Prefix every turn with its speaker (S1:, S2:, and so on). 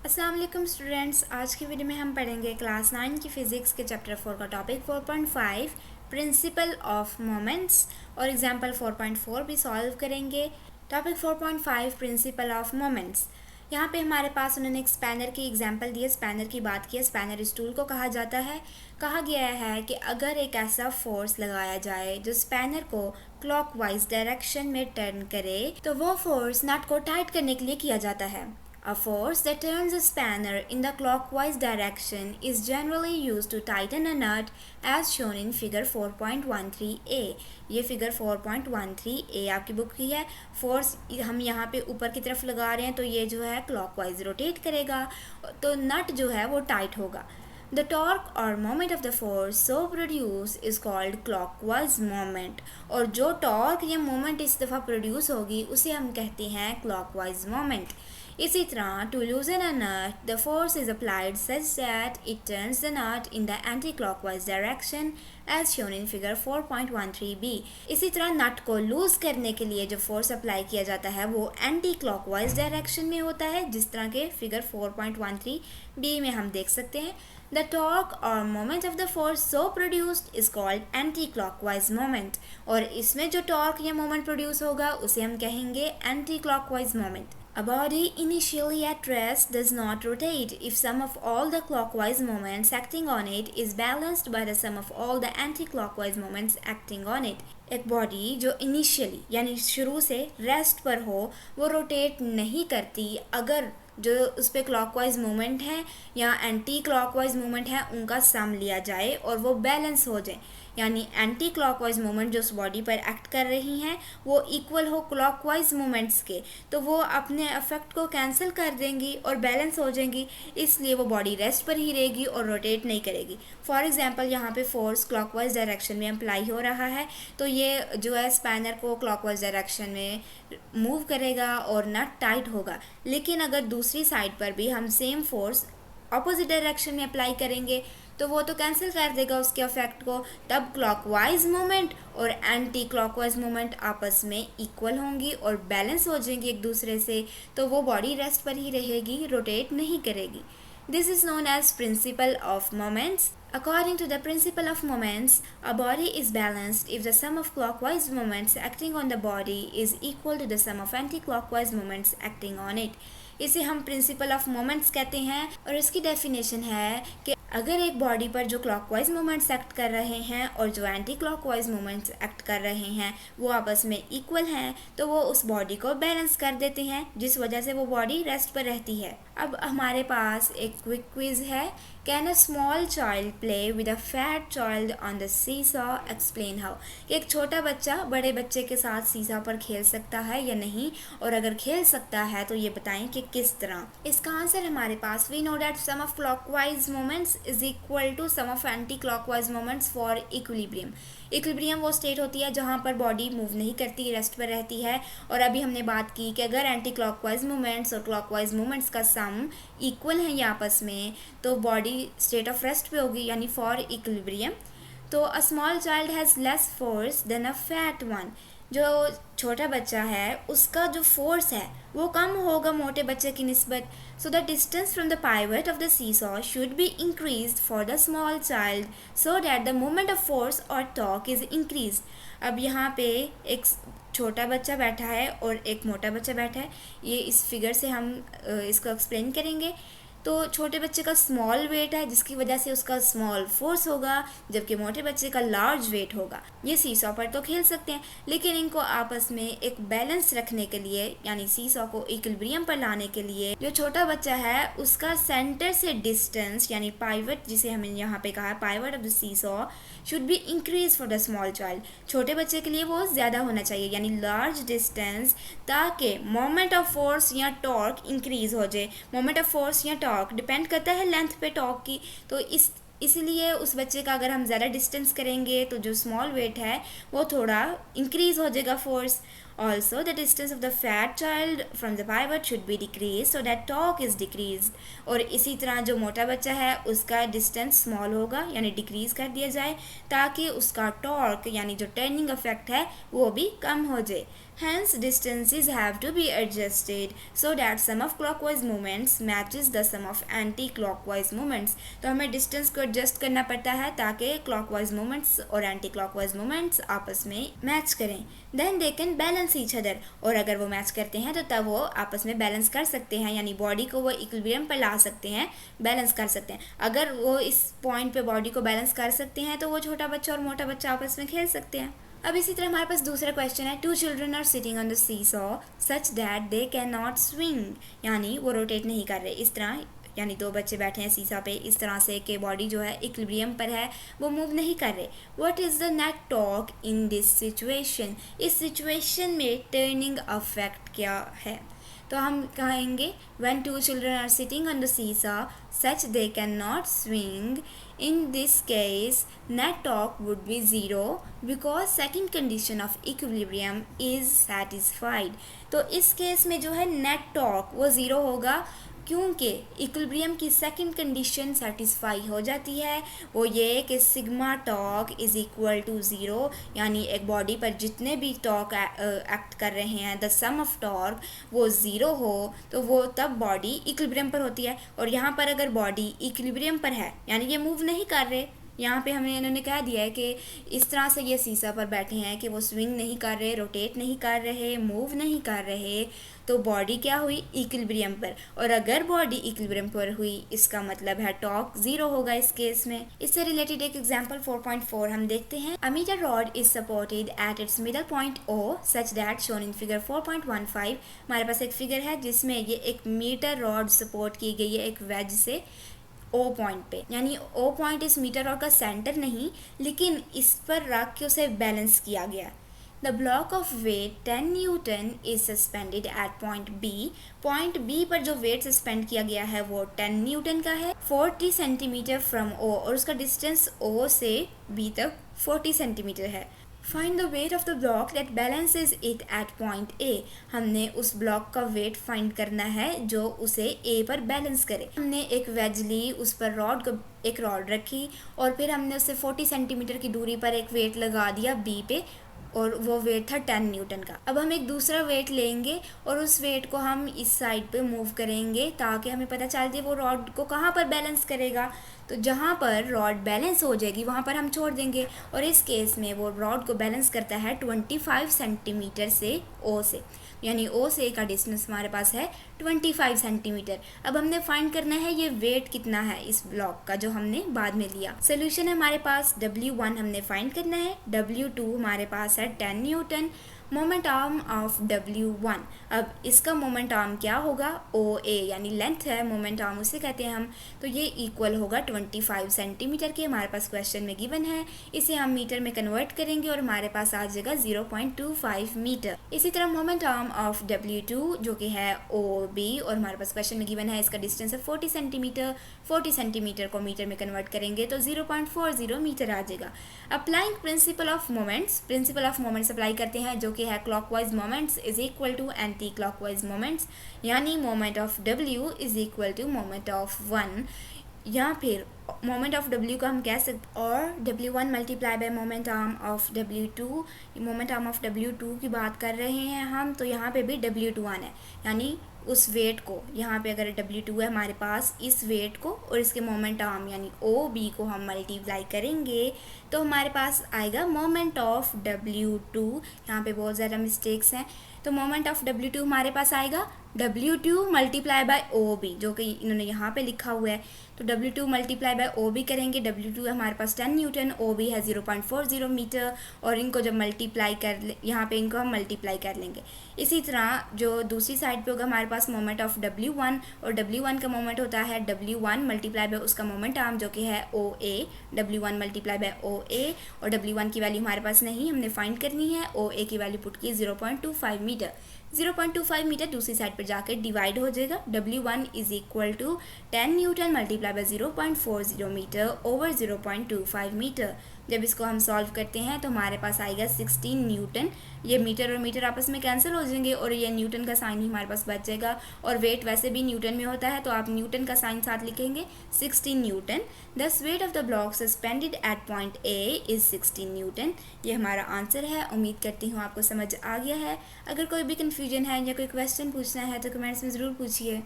S1: अस्सलाम वालेकुम स्टूडेंट्स। आज की वीडियो में हम पढ़ेंगे क्लास 9 की फ़िज़िक्स के चैप्टर 4 का टॉपिक 4.5 प्रिंसिपल ऑफ मोमेंट्स और एग्जांपल 4.4 भी सॉल्व करेंगे। Topic 4.5 principal of moments. यहाँ पे हमारे पास उन्होंने एक स्पैनर की एग्जांपल दी है, स्पैनर की बात की है। स्पैनर स्टूल को कहा जाता है। कहा गया है कि अगर एक ऐसा फोर्स लगाया जाए जो स्पैनर को क्लॉकवाइज डायरेक्शन में टर्न करे तो वो फोर्स नट को टाइट करने के लिए किया जाता है। A force that turns a spanner in the clockwise direction is generally used to tighten a nut as shown in figure 4.13a। ये फिगर 4.13a आपकी बुक की है। फोर्स हम यहाँ पे ऊपर की तरफ लगा रहे हैं तो ये जो है क्लॉकवाइज रोटेट करेगा तो नट जो है वो टाइट होगा। The torque or moment of the force so produced is called clockwise moment। और जो टॉर्क या मोमेंट इस दफ़ा प्रोड्यूस होगी उसे हम कहते हैं clockwise moment। इसी तरह to loosen a nut the force is applied such that it turns the nut in the anti-clockwise direction as shown in figure 4.13b। इसी तरह नट को लूज करने के लिए जो फोर्स अप्लाई किया जाता है वो एंटी क्लॉकवाइज डायरेक्शन में होता है, जिस तरह के फिगर 4.13b में हम देख सकते हैं। The torque or moment of the force so produced is called anti-clockwise moment। और इसमें जो टॉर्क या मोमेंट प्रोड्यूस होगा उसे हम कहेंगे anti-clockwise moment। A body initially at rest does not rotate if sum of all the clockwise moments acting on it is balanced by the sum of all the anti-clockwise moments acting on it। एक body जो initially यानी शुरू से rest पर हो वो rotate नहीं करती अगर जो उस पर क्लॉकवाइज मूवमेंट है या एंटी क्लॉकवाइज मूवमेंट है उनका सम लिया जाए और वो बैलेंस हो जाए। यानी एंटी क्लॉकवाइज मूवमेंट जो उस बॉडी पर एक्ट कर रही हैं वो इक्वल हो क्लॉकवाइज मूवमेंट्स के, तो वो अपने इफेक्ट को कैंसिल कर देंगी और बैलेंस हो जाएंगी, इसलिए वो बॉडी रेस्ट पर ही रहेगी और रोटेट नहीं करेगी। फॉर एग्जांपल यहाँ पे फोर्स क्लॉकवाइज डायरेक्शन में अप्लाई हो रहा है तो ये जो है स्पैनर को क्लॉकवाइज डायरेक्शन में मूव करेगा और नट टाइट होगा। लेकिन अगर दूसरी साइड पर भी हम सेम फोर्स ऑपोजिट डायरेक्शन में अप्लाई करेंगे तो वो तो कैंसिल कर देगा उसके इफेक्ट को, तब क्लॉकवाइज मूवमेंट और एंटी क्लॉकवाइज मूवमेंट आपस में इक्वल होंगी और बैलेंस हो जाएंगी एक दूसरे से, तो वो बॉडी रेस्ट पर ही रहेगी, रोटेट नहीं करेगी। This is known as principle of moments। According to the principle of moments, a body is balanced if the sum of clockwise moments acting on the body is equal to the sum of anti-clockwise moments acting on it। इसे हम principal of moments कहते हैं और इसकी definition है कि अगर एक बॉडी पर जो क्लॉकवाइज मोमेंट्स एक्ट कर रहे हैं और जो एंटी क्लॉकवाइज मोमेंट्स एक्ट कर रहे हैं वो आपस में इक्वल हैं तो वो उस बॉडी को बैलेंस कर देते हैं, जिस वजह से वो बॉडी रेस्ट पर रहती है। अब हमारे पास एक क्विक क्विज है। Can a small child play with a fat child on the seesaw, explain how. एक छोटा बच्चा बड़े बच्चे के साथ सीसॉ पर खेल सकता है या नहीं, और अगर खेल सकता है तो ये बताएं कि किस तरह। इसका आंसर हमारे पास we know that sum of clockwise moments is equal to sum of anti clockwise moments for equilibrium. Equilibrium वो स्टेट होती है जहाँ पर बॉडी मूव नहीं करती, रेस्ट पर रहती है। और अभी हमने बात की कि अगर एंटी क्लॉकवाइज मूवमेंट्स और क्लॉकवाइज मूवमेंट्स का सम इक्वल है ये आपस में तो बॉडी स्टेट ऑफ रेस्ट पे होगी, यानी फॉर इक्विलिब्रियम। तो a small child has less force than a fat one. जो छोटा बच्चा है उसका जो फोर्स है वो कम होगा मोटे बच्चे की निस्बत। So the distance from the pivot of the seesaw should be increase for the small child so that the moment of force और टॉर्क इज इंक्रीज। अब यहाँ पे एक छोटा बच्चा बैठा है और एक मोटा बच्चा बैठा है, ये इस फिगर से हम इसको एक्सप्लेन करेंगे। तो छोटे बच्चे का स्मॉल वेट है जिसकी वजह से उसका स्मॉल फोर्स होगा, जबकि मोटे बच्चे का लार्ज वेट होगा। ये सीसॉ पर तो खेल सकते हैं लेकिन इनको आपस में एक बैलेंस रखने के लिए यानी सीसॉ को इक्विलिब्रियम पर लाने के लिए जो छोटा बच्चा है उसका सेंटर से डिस्टेंस यानी पाइवट, जिसे हमने यहाँ पे कहा pivot of the seesaw should be increase for the small child. छोटे बच्चे के लिए वो ज़्यादा होना चाहिए यानी लार्ज डिस्टेंस, ताकि मोमेंट ऑफ फोर्स या टॉर्क इंक्रीज हो जाए। मोमेंट ऑफ फोर्स या टॉर्क डिपेंड करता है लेंथ पे टॉर्क की, तो इसलिए उस बच्चे का अगर हम ज़्यादा डिस्टेंस करेंगे तो जो स्मॉल वेट है वो थोड़ा इंक्रीज़ हो जाएगा force. Also, the distance of the fat child from the pivot should be decreased so that torque is decreased. और इसी तरह जो मोटा बच्चा है उसका डिस्टेंस स्मॉल होगा यानी डिक्रीज कर दिया जाए ताकि उसका टॉर्क यानी जो टर्निंग इफेक्ट है वो भी कम हो जाए. Hence, distances have to be adjusted so that sum of clockwise movements matches the sum of anti-clockwise movements. तो हमें डिस्टेंस को एडजस्ट करना पड़ता है ताकि क्लॉकवाइज मूवमेंट्स और एंटी क्लॉकवाइज मूवमेंट्स आपस में मैच करें. Then they can balance each other. और अगर वो मैच करते हैं तो तब वो आपस में बैलेंस कर सकते हैं यानी बॉडी को वो इक्विलिब्रियम पर ला सकते हैं, बैलेंस कर सकते हैं. अगर वो इस पॉइंट पे बॉडी को बैलेंस कर सकते हैं तो वो छोटा बच्चा और मोटा बच्चा आपस में खेल सकते हैं. अब इसी तरह हमारे पास दूसरा क्वेश्चन है. 2 children are sitting on the seesaw such that they can not swing. यानी वो रोटेट नहीं कर रहे. इस तरह यानी 2 बच्चे बैठे हैं सीसा पे इस तरह से कि बॉडी जो है इक्विलिब्रियम पर है, वो मूव नहीं कर रहे. What is the net torque in this situation. इस सिचुएशन में टर्निंग अफेक्ट क्या है. तो हम कहेंगे when 2 children are sitting on the seesaw such they cannot swing. In this case net torque would be 0 because second condition of equilibrium is satisfied. तो इस case में जो है नेट टॉर्क वो 0 होगा क्योंकि इक्विलिब्रियम की सेकंड कंडीशन सेटिस्फाई हो जाती है. वो ये कि sigma torque is equal to 0 यानी एक बॉडी पर जितने भी टॉर्क एक्ट कर रहे हैं द सम ऑफ टॉर्क वो 0 हो तो वो तब बॉडी इक्विलिब्रियम पर होती है. और यहाँ पर अगर बॉडी इक्विलिब्रियम पर है यानी ये मूव नहीं कर रहे, यहाँ पे हमें इन्होंने कह दिया है कि इस तरह से ये सीसा पर बैठे हैं कि वो स्विंग नहीं कर रहे, रोटेट नहीं कर रहे, मूव नहीं कर रहे, तो बॉडी क्या हुई इक्विलिब्रियम पर. और अगर बॉडी इक्विलिब्रियम पर हुई इसका मतलब है टॉर्क 0 होगा इस केस में. इससे रिलेटेड एक एग्जांपल 4.4 हम देखते हैं. A metre rod is supported at its middle point O such that shown in figure 4.15. हमारे पास एक फिगर है जिसमें ये एक मीटर रॉड सपोर्ट की गई है एक वेज से ओ पॉइंट पे. यानी ओ पॉइंट इस मीटर रॉड का सेंटर नहीं लेकिन इस पर रख के उसे बैलेंस किया गया. The block of weight 10 newton is suspended at point B. Point B पर जो वेट सस्पेंड किया गया है वो 10 न्यूटन का है 40 सेंटीमीटर फ्रॉम ओ और उसका डिस्टेंस ओ से बी तक 40 सेंटीमीटर है. Find the wait of the block that balances it at point ए. हमने उस ब्लॉक का वेट फाइंड करना है जो उसे ए पर बैलेंस करे. हमने एक वेज ली, उस पर एक रॉड रखी और फिर हमने उससे 40 सेंटीमीटर की दूरी पर एक वेट लगा दिया बी पे और वो वेट था 10 न्यूटन का. अब हम एक दूसरा वेट लेंगे और उस वेट को हम इस साइड पे मूव करेंगे ताकि हमें पता चल जाए वो रॉड को कहाँ पर बैलेंस करेगा. तो जहाँ पर रॉड बैलेंस हो जाएगी वहाँ पर हम छोड़ देंगे और इस केस में वो रॉड को बैलेंस करता है 25 सेंटीमीटर से ओ से. यानी ओ से का डिस्टेंस हमारे पास है 25 सेंटीमीटर. अब हमने फाइंड करना है ये वेट कितना है इस ब्लॉक का जो हमने बाद में लिया. सोल्यूशन है हमारे पास W1 हमने फाइंड करना है, W2 हमारे पास है 10 Newton. Moment arm of W1. अब इसका मोमेंट आर्म क्या होगा OA यानी लेंथ है मोमेंट आर्म उसे कहते हैं हम. तो ये इक्वल होगा 25 सेंटीमीटर के. हमारे पास क्वेश्चन में गिवन है, इसे हम मीटर में कन्वर्ट करेंगे और हमारे पास आ जाएगा 0.25 मीटर. इसी तरह मोमेंट आर्म ऑफ W2 जो कि है OB और हमारे पास क्वेश्चन में गिवन है इसका डिस्टेंस है 40 सेंटीमीटर. 40 सेंटीमीटर को मीटर में कन्वर्ट करेंगे तो 0.40 मीटर आ जाएगा. Applying principle of moments. Principle of moments apply करते हैं जो कि है clockwise moments is equal to anti clockwise moments. यानी moment of W is equal to moment of 1 या फिर मोमेंट ऑफ W को हम कह सकते और W1 multiply by moment arm of W2. Moment arm of W2 की बात कर रहे हैं हम तो यहाँ पे भी W2 आना है. यानी उस वेट को यहाँ पे अगर W2 है हमारे पास इस वेट को और इसके मोमेंट आर्म यानी OB को हम मल्टीप्लाई करेंगे तो हमारे पास आएगा मोमेंट ऑफ W2. यहाँ पे बहुत ज़्यादा मिस्टेक्स हैं तो मोमेंट ऑफ W2 हमारे पास आएगा W2 मल्टीप्लाई बाय OB जो कि इन्होंने यहाँ पे लिखा हुआ है. तो W2 मल्टीप्लाई बाय OB करेंगे. W2 हमारे पास 10 न्यूटन, OB है 0.40 मीटर और इनको जब मल्टीप्लाई कर यहाँ पे इनको हम मल्टीप्लाई कर लेंगे. इसी तरह जो दूसरी साइड पे होगा हमारे पास मोमेंट ऑफ W1 और W1 का मोमेंट होता है W1 मल्टीप्लाई बाय उसका मोमेंट आर्म जो कि है OA. W1 multiply by OA और W1 की वैल्यू हमारे पास नहीं, हमने फाइंड करनी है. OA की वैल्यू पुट की 0.25 मीटर. 0.25 मीटर दूसरी साइड पर जाकर डिवाइड हो जाएगा. W1 is equal to 10 newton multiply by 0.40 metre over 0.25 metre. जब इसको हम सॉल्व करते हैं तो हमारे पास आएगा 16 न्यूटन। ये मीटर और मीटर आपस में कैंसिल हो जाएंगे और ये न्यूटन का साइन ही हमारे पास बच जाएगा, और वेट वैसे भी न्यूटन में होता है तो आप न्यूटन का साइन साथ लिखेंगे 16 newton. Thus weight of the block suspended at point A is 16 newton. ये हमारा आंसर है। उम्मीद करती हूँ आपको समझ आ गया है। अगर कोई भी कन्फ्यूजन है या कोई क्वेश्चन पूछना है तो कमेंट्स में ज़रूर पूछिए।